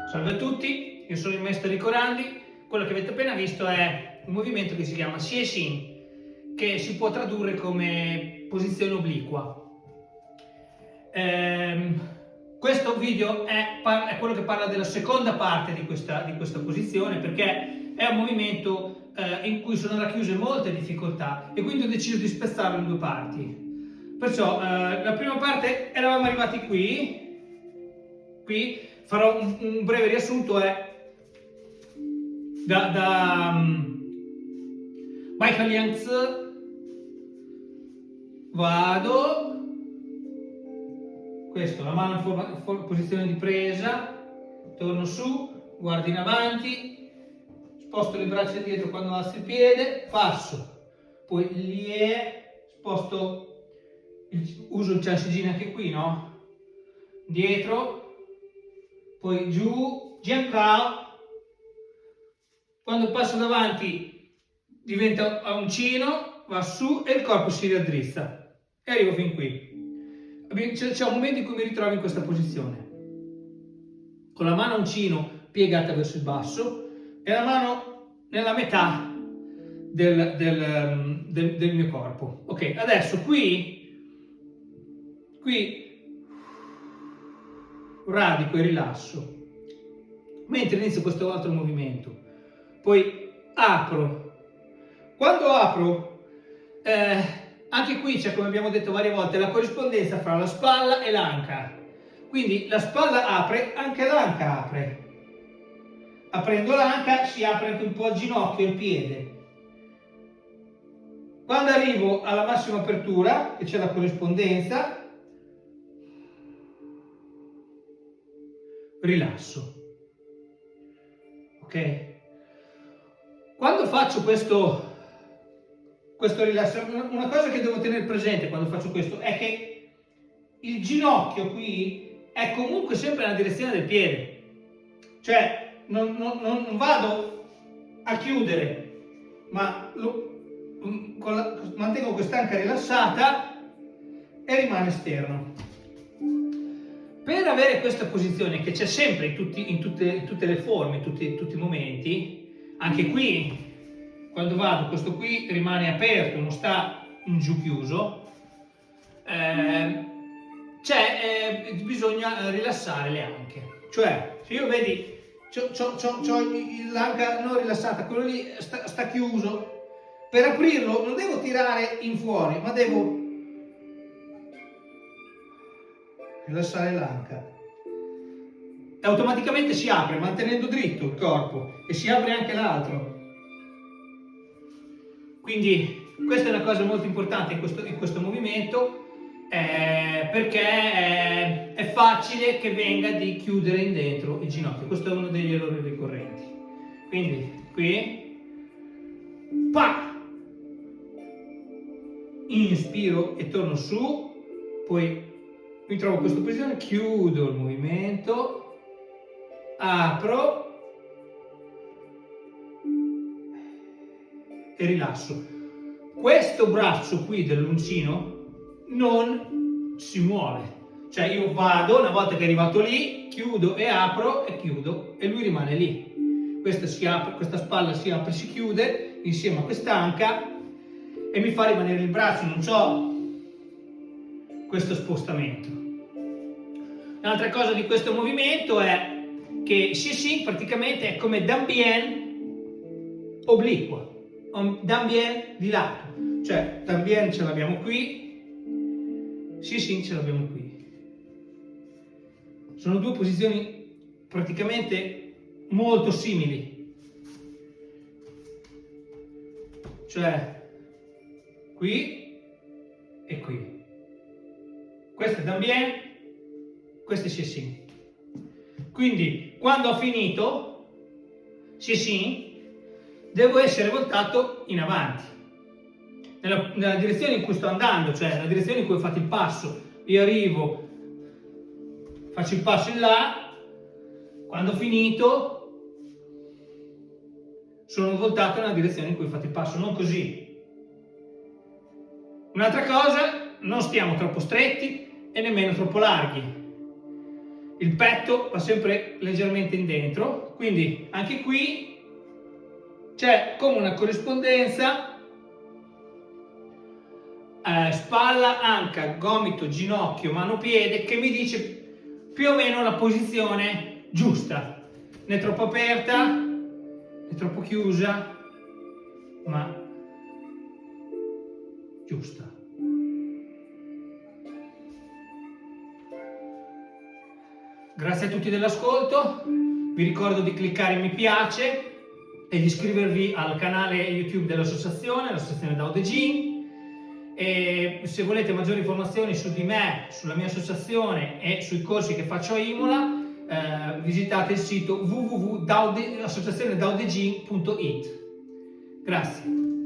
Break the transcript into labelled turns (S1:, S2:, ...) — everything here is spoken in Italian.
S1: Salve a tutti, io sono il maestro Enrico Randi. Quello che avete appena visto è un movimento che si chiama Xie-Xin, che si può tradurre come posizione obliqua. Questo video è quello che parla della seconda parte di questa posizione, perché è un movimento in cui sono racchiuse molte difficoltà e quindi ho deciso di spezzarlo in due parti. Perciò la prima parte eravamo arrivati qui farò un breve riassunto. Da Baikal Yang vado, questo, la mano in posizione di presa, torno su, guardo in avanti, sposto le braccia dietro quando alzo il piede, passo, poi sposto, uso il Chanshijin anche qui, no? Dietro, poi giù, Jiankao. Quando passo davanti diventa a uncino, va su e il corpo si raddrizza e arrivo fin qui. C'è un momento in cui mi ritrovo in questa posizione, con la mano a uncino piegata verso il basso e la mano nella metà del mio corpo. Ok, adesso qui radico e rilasso mentre inizio questo altro movimento, poi apro. Quando apro, anche qui c'è, come abbiamo detto varie volte, la corrispondenza fra la spalla e l'anca, quindi la spalla apre, anche l'anca apre. Aprendo l'anca si apre anche un po' il ginocchio e il piede. Quando arrivo alla massima apertura, che c'è la corrispondenza, rilasso. Ok? Quando faccio questo rilasso, una cosa che devo tenere presente quando faccio questo è che il ginocchio qui è comunque sempre nella direzione del piede, cioè non vado a chiudere, ma mantengo quest'anca rilassata e rimane esterno. Per avere questa posizione che c'è sempre in tutte le forme, in tutti i momenti, anche qui quando vado, questo qui rimane aperto, non sta in giù chiuso, bisogna rilassare le anche. Cioè, se io vedi, c'ho l'anca non rilassata, quello lì sta chiuso, per aprirlo non devo tirare in fuori, ma devo rilassare l'anca e automaticamente si apre mantenendo dritto il corpo e si apre anche l'altro. Quindi questa è una cosa molto importante in questo movimento, perché è facile che venga di chiudere in dentro il ginocchio. Questo è uno degli errori ricorrenti. Quindi qui, inspiro e torno su, poi mi trovo in questa posizione, chiudo il movimento, apro e rilasso. Questo braccio qui dell'uncino non si muove, cioè io vado, una volta che è arrivato lì, chiudo e apro e chiudo e lui rimane lì. Questa spalla si apre e si chiude insieme a quest'anca e mi fa rimanere il braccio, non c'ho questo spostamento. Un'altra cosa di questo movimento è che Xie-Xin praticamente è come Danbian obliqua, Danbian di lato, cioè Danbian ce l'abbiamo qui, Xie-Xin ce l'abbiamo qui. Sono due posizioni praticamente molto simili, cioè qui e qui. Questo è Danbian, questo è Xie-Xin. Quindi quando ho finito Xie-Xin devo essere voltato in avanti nella direzione in cui sto andando, cioè nella direzione in cui ho fatto il passo. Io arrivo, faccio il passo in là, quando ho finito sono voltato nella direzione in cui ho fatto il passo, non così. Un'altra cosa, non stiamo troppo stretti e nemmeno troppo larghi. il petto va sempre leggermente in dentro, quindi anche qui c'è come una corrispondenza spalla, anca, gomito, ginocchio, mano, piede, che mi dice più o meno la posizione giusta, né troppo aperta né troppo chiusa, ma giusta. Grazie a tutti dell'ascolto, vi ricordo di cliccare mi piace e di iscrivervi al canale YouTube dell'associazione, l'Associazione Dao De Jing. E se volete maggiori informazioni su di me, sulla mia associazione e sui corsi che faccio a Imola, visitate il sito www.associazionedaodejing.it. Grazie.